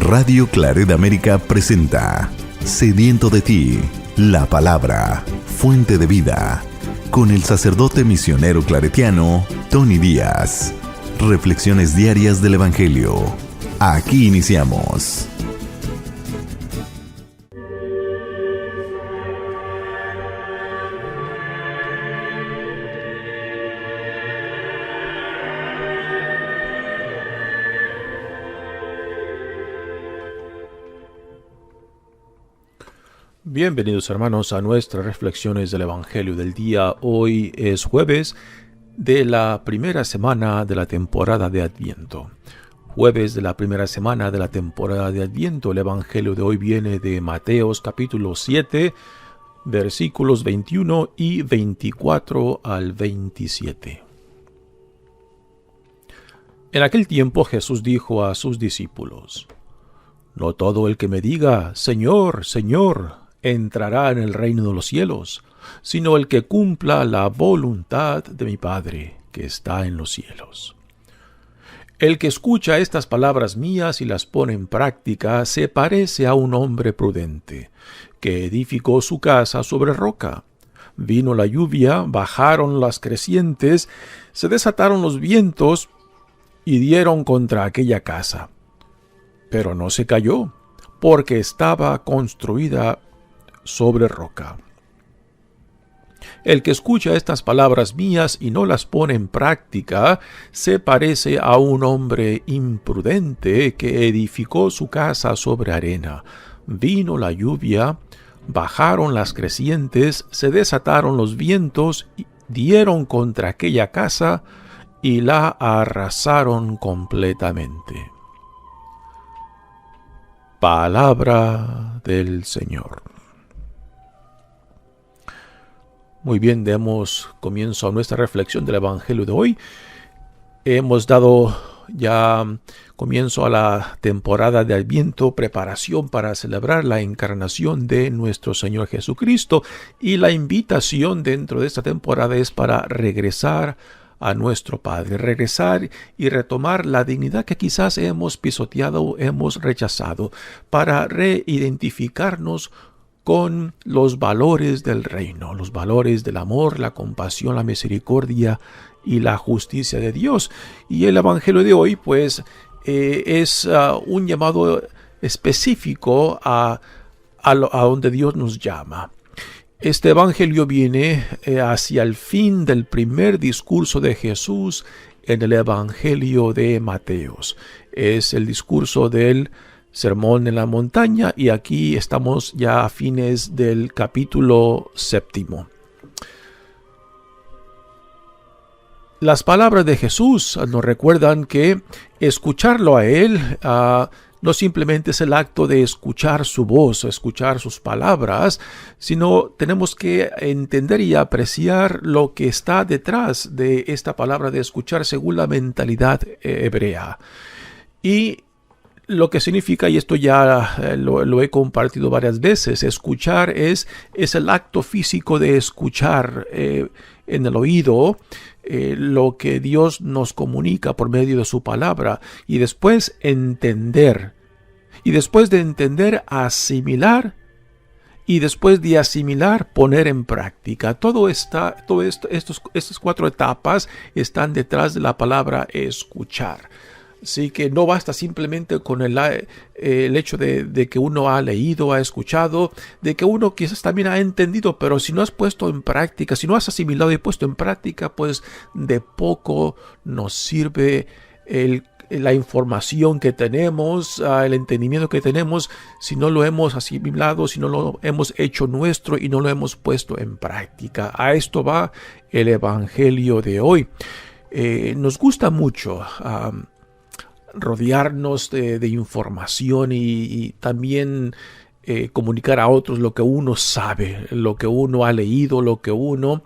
Radio Claret América presenta Sediento de ti, la palabra, fuente de vida, con el sacerdote misionero claretiano Tony Díaz. Reflexiones diarias del Evangelio. Aquí iniciamos. Bienvenidos hermanos a nuestras reflexiones del Evangelio del día. Hoy es jueves de la primera semana de la temporada de Adviento. Jueves de la primera semana de la temporada de Adviento. El Evangelio de hoy viene de Mateos capítulo 7, versículos 21 y 24 al 27. En aquel tiempo Jesús dijo a sus discípulos: No todo el que me diga, Señor, Señor, entrará en el reino de los cielos, sino el que cumpla la voluntad de mi Padre que está en los cielos. El que escucha estas palabras mías y las pone en práctica se parece a un hombre prudente, que edificó su casa sobre roca. Vino la lluvia, bajaron las crecientes, se desataron los vientos y dieron contra aquella casa. Pero no se cayó, porque estaba construida sobre roca. El que escucha estas palabras mías y no las pone en práctica, se parece a un hombre imprudente que edificó su casa sobre arena. Vino la lluvia, bajaron las crecientes, se desataron los vientos, dieron contra aquella casa y la arrasaron completamente. Palabra del Señor. Muy bien, demos comienzo a nuestra reflexión del Evangelio de hoy. Hemos dado ya comienzo a la temporada de Adviento, preparación para celebrar la encarnación de nuestro Señor Jesucristo, y la invitación dentro de esta temporada es para regresar a nuestro Padre, regresar y retomar la dignidad que quizás hemos pisoteado, hemos rechazado, para reidentificarnos con los valores del reino, los valores del amor, la compasión, la misericordia y la justicia de Dios. Y el Evangelio de hoy, pues, es un llamado específico a donde Dios nos llama. Este Evangelio viene hacia el fin del primer discurso de Jesús en el Evangelio de Mateos. Es el discurso del Sermón en la Montaña, y aquí estamos ya a fines del capítulo 7. Las palabras de Jesús nos recuerdan que escucharlo a Él no simplemente es el acto de escuchar su voz, escuchar sus palabras, sino tenemos que entender y apreciar lo que está detrás de esta palabra de escuchar según la mentalidad hebrea. Y lo que significa, y esto ya lo he compartido varias veces, escuchar es el acto físico de escuchar en el oído lo que Dios nos comunica por medio de su palabra, y después entender, y después de entender, asimilar, y después de asimilar, poner en práctica. Estas 4 etapas están detrás de la palabra escuchar. Así que no basta simplemente con el hecho de que uno ha leído, ha escuchado, de que uno quizás también ha entendido, pero si no has puesto en práctica, si no has asimilado y puesto en práctica, pues de poco nos sirve la información que tenemos, el entendimiento que tenemos, si no lo hemos asimilado, si no lo hemos hecho nuestro y no lo hemos puesto en práctica. A esto va el Evangelio de hoy. Nos gusta mucho rodearnos de información y también comunicar a otros lo que uno sabe, lo que uno ha leído, lo que uno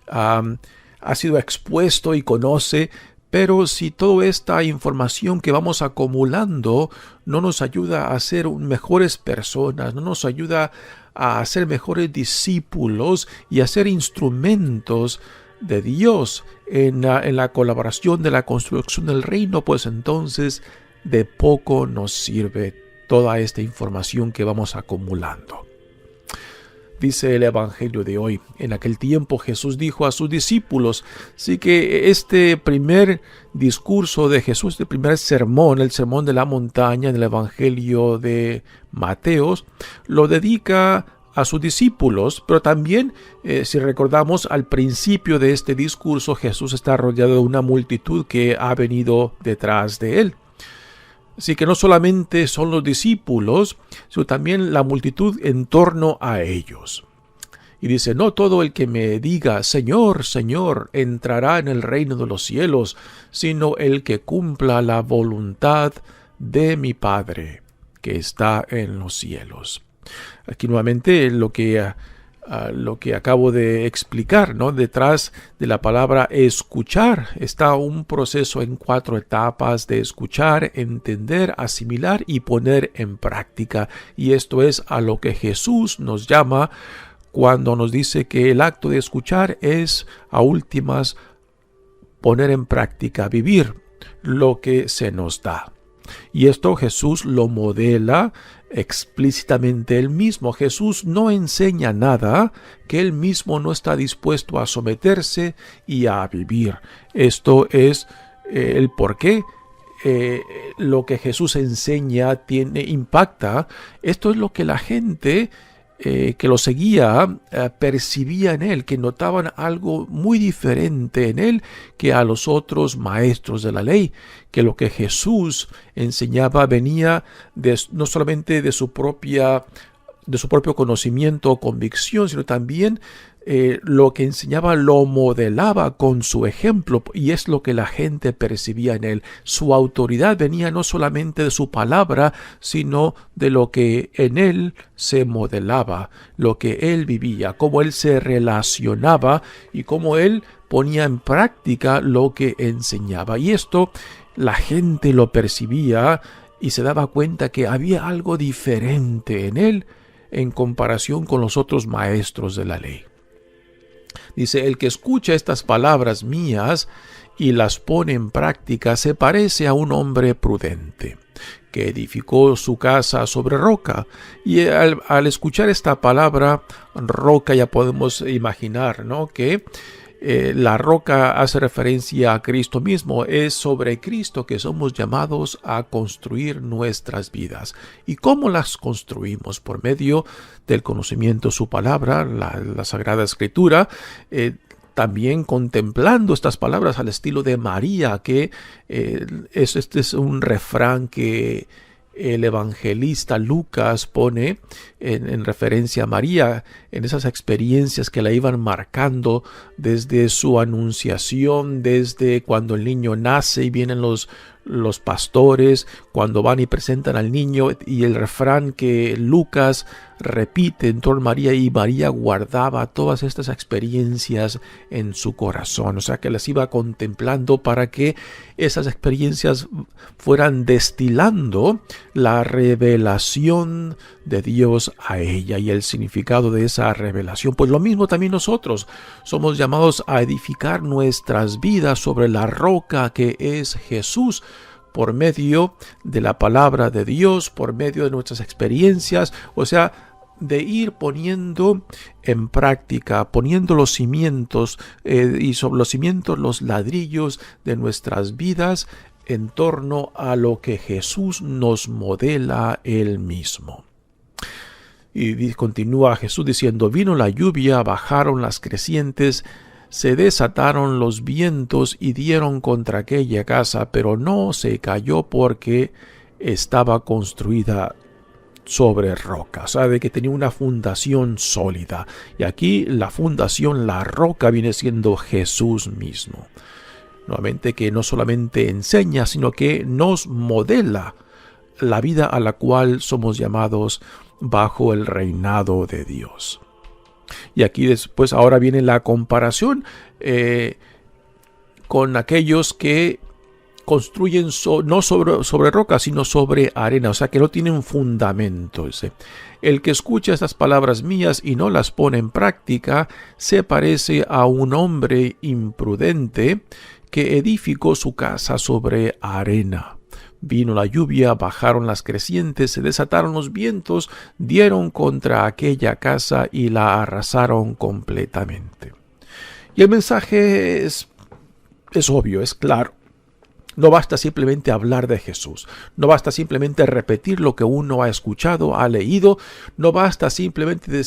ha sido expuesto y conoce. Pero si toda esta información que vamos acumulando no nos ayuda a ser mejores personas, no nos ayuda a ser mejores discípulos y a ser instrumentos de Dios en la colaboración de la construcción del reino, pues entonces de poco nos sirve toda esta información que vamos acumulando. Dice el Evangelio de hoy: en aquel tiempo Jesús dijo a sus discípulos. Así que este primer discurso de Jesús, el primer sermón, el sermón de la montaña en el Evangelio de Mateos, lo dedica a sus discípulos, pero también, si recordamos, al principio de este discurso Jesús está rodeado de una multitud que ha venido detrás de él. Así que no solamente son los discípulos, sino también la multitud en torno a ellos. Y dice: no todo el que me diga Señor, Señor, entrará en el reino de los cielos, sino el que cumpla la voluntad de mi Padre que está en los cielos. Aquí nuevamente lo que acabo de explicar, ¿no? Detrás de la palabra escuchar está un proceso en 4 etapas de escuchar, entender, asimilar y poner en práctica. Y esto es a lo que Jesús nos llama cuando nos dice que el acto de escuchar es, a últimas, poner en práctica, vivir lo que se nos da. Y esto Jesús lo modela explícitamente él mismo. Jesús no enseña nada que él mismo no está dispuesto a someterse y a vivir. Esto es el por qué lo que Jesús enseña impacta. Esto es lo que la gente que lo seguía percibía en él, que notaban algo muy diferente en él que a los otros maestros de la ley, que lo que Jesús enseñaba venía no solamente de su propio conocimiento o convicción, sino también lo que enseñaba lo modelaba con su ejemplo, y es lo que la gente percibía en él. Su autoridad venía no solamente de su palabra, sino de lo que en él se modelaba, lo que él vivía, cómo él se relacionaba y cómo él ponía en práctica lo que enseñaba. Y esto la gente lo percibía y se daba cuenta que había algo diferente en él en comparación con los otros maestros de la ley. Dice: el que escucha estas palabras mías y las pone en práctica se parece a un hombre prudente que edificó su casa sobre roca. Y al escuchar esta palabra roca ya podemos imaginar, ¿no?, que la roca hace referencia a Cristo mismo. Es sobre Cristo que somos llamados a construir nuestras vidas. ¿Y cómo las construimos? Por medio del conocimiento de su palabra, la Sagrada Escritura, también contemplando estas palabras al estilo de María, que este es un refrán que el evangelista Lucas pone en referencia a María, en esas experiencias que la iban marcando desde su anunciación, desde cuando el niño nace y vienen los pastores, cuando van y presentan al niño, y el refrán que Lucas repite en torno a María, y María guardaba todas estas experiencias en su corazón. O sea, que las iba contemplando para que esas experiencias fueran destilando la revelación de Dios a ella y el significado de esa revelación. Pues lo mismo también nosotros somos llamados a edificar nuestras vidas sobre la roca que es Jesús, por medio de la palabra de Dios, por medio de nuestras experiencias, o sea, de ir poniendo en práctica, poniendo los cimientos y sobre los cimientos los ladrillos de nuestras vidas en torno a lo que Jesús nos modela él mismo. Y continúa Jesús diciendo: vino la lluvia, bajaron las crecientes, se desataron los vientos y dieron contra aquella casa, pero no se cayó porque estaba construida sobre roca. Sabe que tenía una fundación sólida. Y aquí la fundación, la roca, viene siendo Jesús mismo. Nuevamente, que no solamente enseña, sino que nos modela la vida a la cual somos llamados bajo el reinado de Dios. Y aquí después, ahora viene la comparación con aquellos que construyen no sobre roca, sino sobre arena, o sea, que no tienen fundamento. El que escucha estas palabras mías y no las pone en práctica se parece a un hombre imprudente que edificó su casa sobre arena. Vino la lluvia, bajaron las crecientes, se desataron los vientos, dieron contra aquella casa y la arrasaron completamente. Y el mensaje es obvio, es claro. No basta simplemente hablar de Jesús, no basta simplemente repetir lo que uno ha escuchado, ha leído, no basta simplemente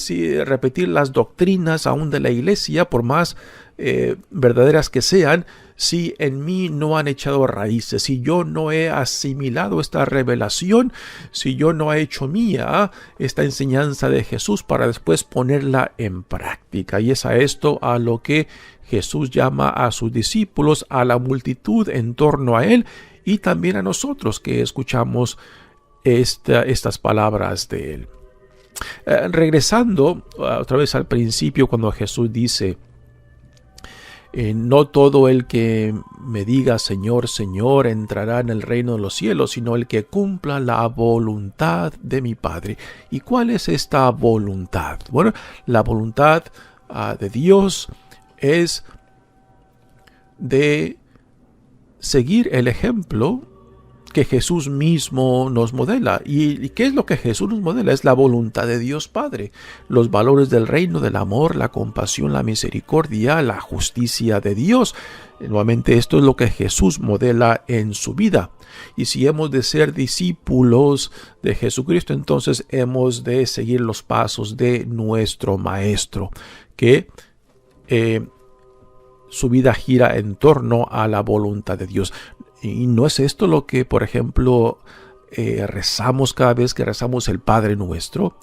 repetir las doctrinas aún de la iglesia, por más verdaderas que sean, si en mí no han echado raíces, si yo no he asimilado esta revelación, si yo no he hecho mía esta enseñanza de Jesús para después ponerla en práctica. Y es a esto a lo que Jesús llama a sus discípulos, a la multitud en torno a él y también a nosotros que escuchamos estas palabras de él. Regresando otra vez al principio, cuando Jesús dice: no todo el que me diga Señor, Señor entrará en el reino de los cielos, sino el que cumpla la voluntad de mi Padre. ¿Y cuál es esta voluntad? Bueno, la voluntad de Dios es de seguir el ejemplo que Jesús mismo nos modela. ¿Y qué es lo que Jesús nos modela? Es la voluntad de Dios Padre, los valores del reino, del amor, la compasión, la misericordia, la justicia de Dios. Nuevamente, esto es lo que Jesús modela en su vida. Y si hemos de ser discípulos de Jesucristo, entonces hemos de seguir los pasos de nuestro Maestro, que su vida gira en torno a la voluntad de Dios. Y no es esto lo que, por ejemplo, rezamos cada vez que rezamos el Padre Nuestro.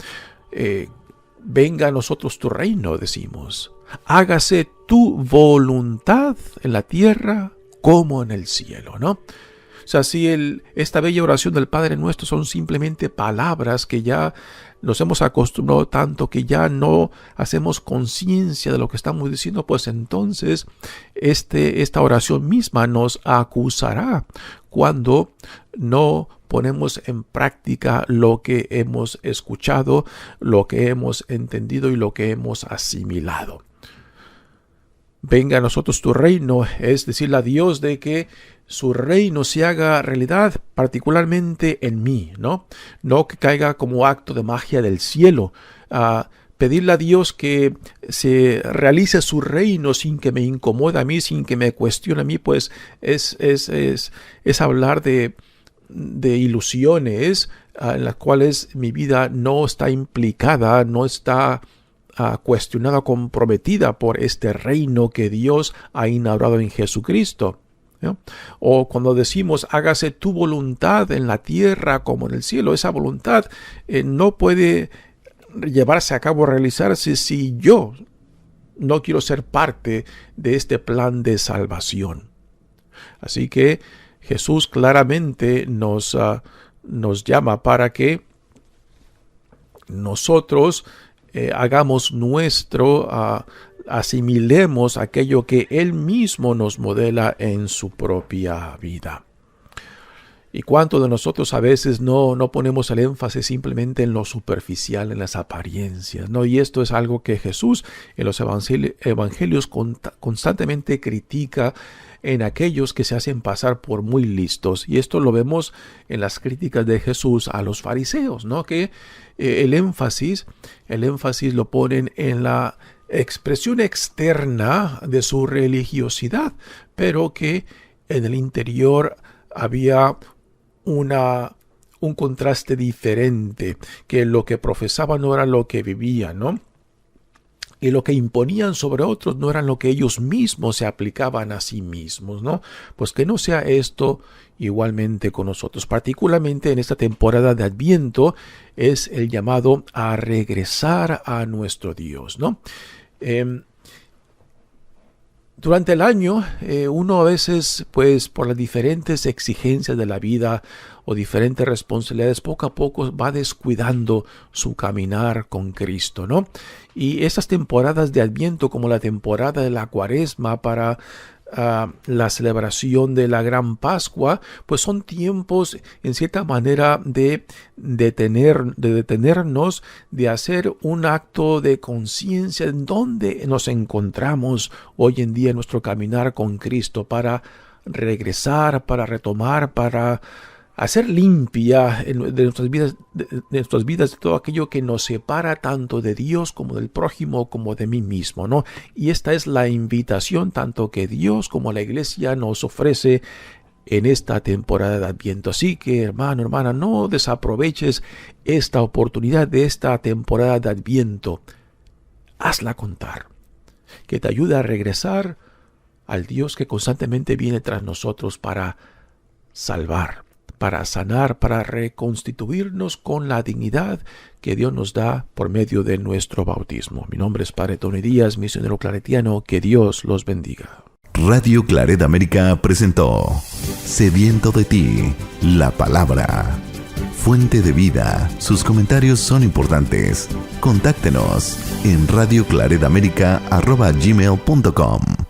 Venga a nosotros tu reino, decimos. Hágase tu voluntad en la tierra como en el cielo, ¿no? O sea, si esta bella oración del Padre Nuestro son simplemente palabras que ya nos hemos acostumbrado tanto que ya no hacemos conciencia de lo que estamos diciendo, pues entonces esta oración misma nos acusará cuando no ponemos en práctica lo que hemos escuchado, lo que hemos entendido y lo que hemos asimilado. Venga a nosotros tu reino, es decirle a Dios de que su reino se haga realidad, particularmente en mí, ¿no? No que caiga como acto de magia del cielo. Pedirle a Dios que se realice su reino sin que me incomode a mí, sin que me cuestione a mí, pues es hablar de ilusiones en las cuales mi vida no está implicada, no está cuestionada, comprometida por este reino que Dios ha inaugurado en Jesucristo, ¿no? O cuando decimos hágase tu voluntad en la tierra como en el cielo, esa voluntad no puede llevarse a cabo, realizarse si yo no quiero ser parte de este plan de salvación. Así que Jesús claramente nos llama para que nosotros hagamos nuestro, asimilemos aquello que Él mismo nos modela en su propia vida. ¿Y cuánto de nosotros a veces no ponemos el énfasis simplemente en lo superficial, en las apariencias, ¿no? Y esto es algo que Jesús en los evangelios constantemente critica en aquellos que se hacen pasar por muy listos. Y esto lo vemos en las críticas de Jesús a los fariseos, ¿no? Que el énfasis lo ponen en la expresión externa de su religiosidad, pero que en el interior había un contraste diferente, que lo que profesaban no era lo que vivían, ¿no? Y lo que imponían sobre otros no eran lo que ellos mismos se aplicaban a sí mismos, ¿no? Pues que no sea esto igualmente con nosotros. Particularmente en esta temporada de Adviento es el llamado a regresar a nuestro Dios, ¿no? Durante el año, uno a veces, pues por las diferentes exigencias de la vida o diferentes responsabilidades, poco a poco va descuidando su caminar con Cristo, ¿no? Y esas temporadas de Adviento, como la temporada de la Cuaresma para la celebración de la Gran Pascua, pues son tiempos en cierta manera de detenernos, de hacer un acto de conciencia en donde nos encontramos hoy en día en nuestro caminar con Cristo, para regresar, para retomar, para hacer limpia de nuestras vidas de todo aquello que nos separa tanto de Dios como del prójimo como de mí mismo, ¿no? Y esta es la invitación tanto que Dios como la iglesia nos ofrece en esta temporada de Adviento. Así que, hermano, hermana, no desaproveches esta oportunidad de esta temporada de Adviento. Hazla contar, que te ayude a regresar al Dios que constantemente viene tras nosotros para salvar, para sanar, para reconstituirnos con la dignidad que Dios nos da por medio de nuestro bautismo. Mi nombre es Padre Tony Díaz, misionero claretiano. Que Dios los bendiga. Radio Claret América presentó Sediento de ti, la palabra. Fuente de vida. Sus comentarios son importantes. Contáctenos en radioclaretamerica@gmail.com.